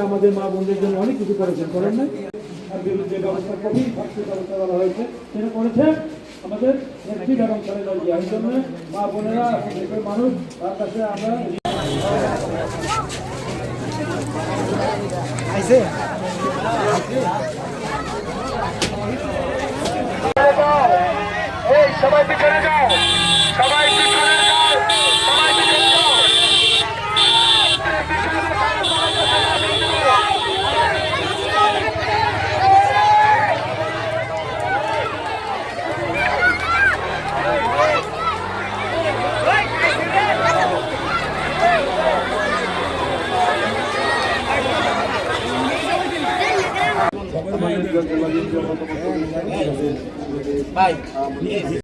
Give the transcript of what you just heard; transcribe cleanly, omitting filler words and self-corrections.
আমাদের মা বোনদের জন্য অনেক কিছু করেছেন, করেন না? বিরুদ্ধে ব্যবস্থা কঠিন ব্যবস্থা করা হয়েছে, সেটা করেছে আমাদের নেত্রী বেগম খালেদা জিয়া। এই জন্য মা বোনেরা দেশের মানুষ তার কাছে আমরা সবাই পিছনে যাও, সবাই পিছনে যাও, সবাই পিছনে যাও। ভাই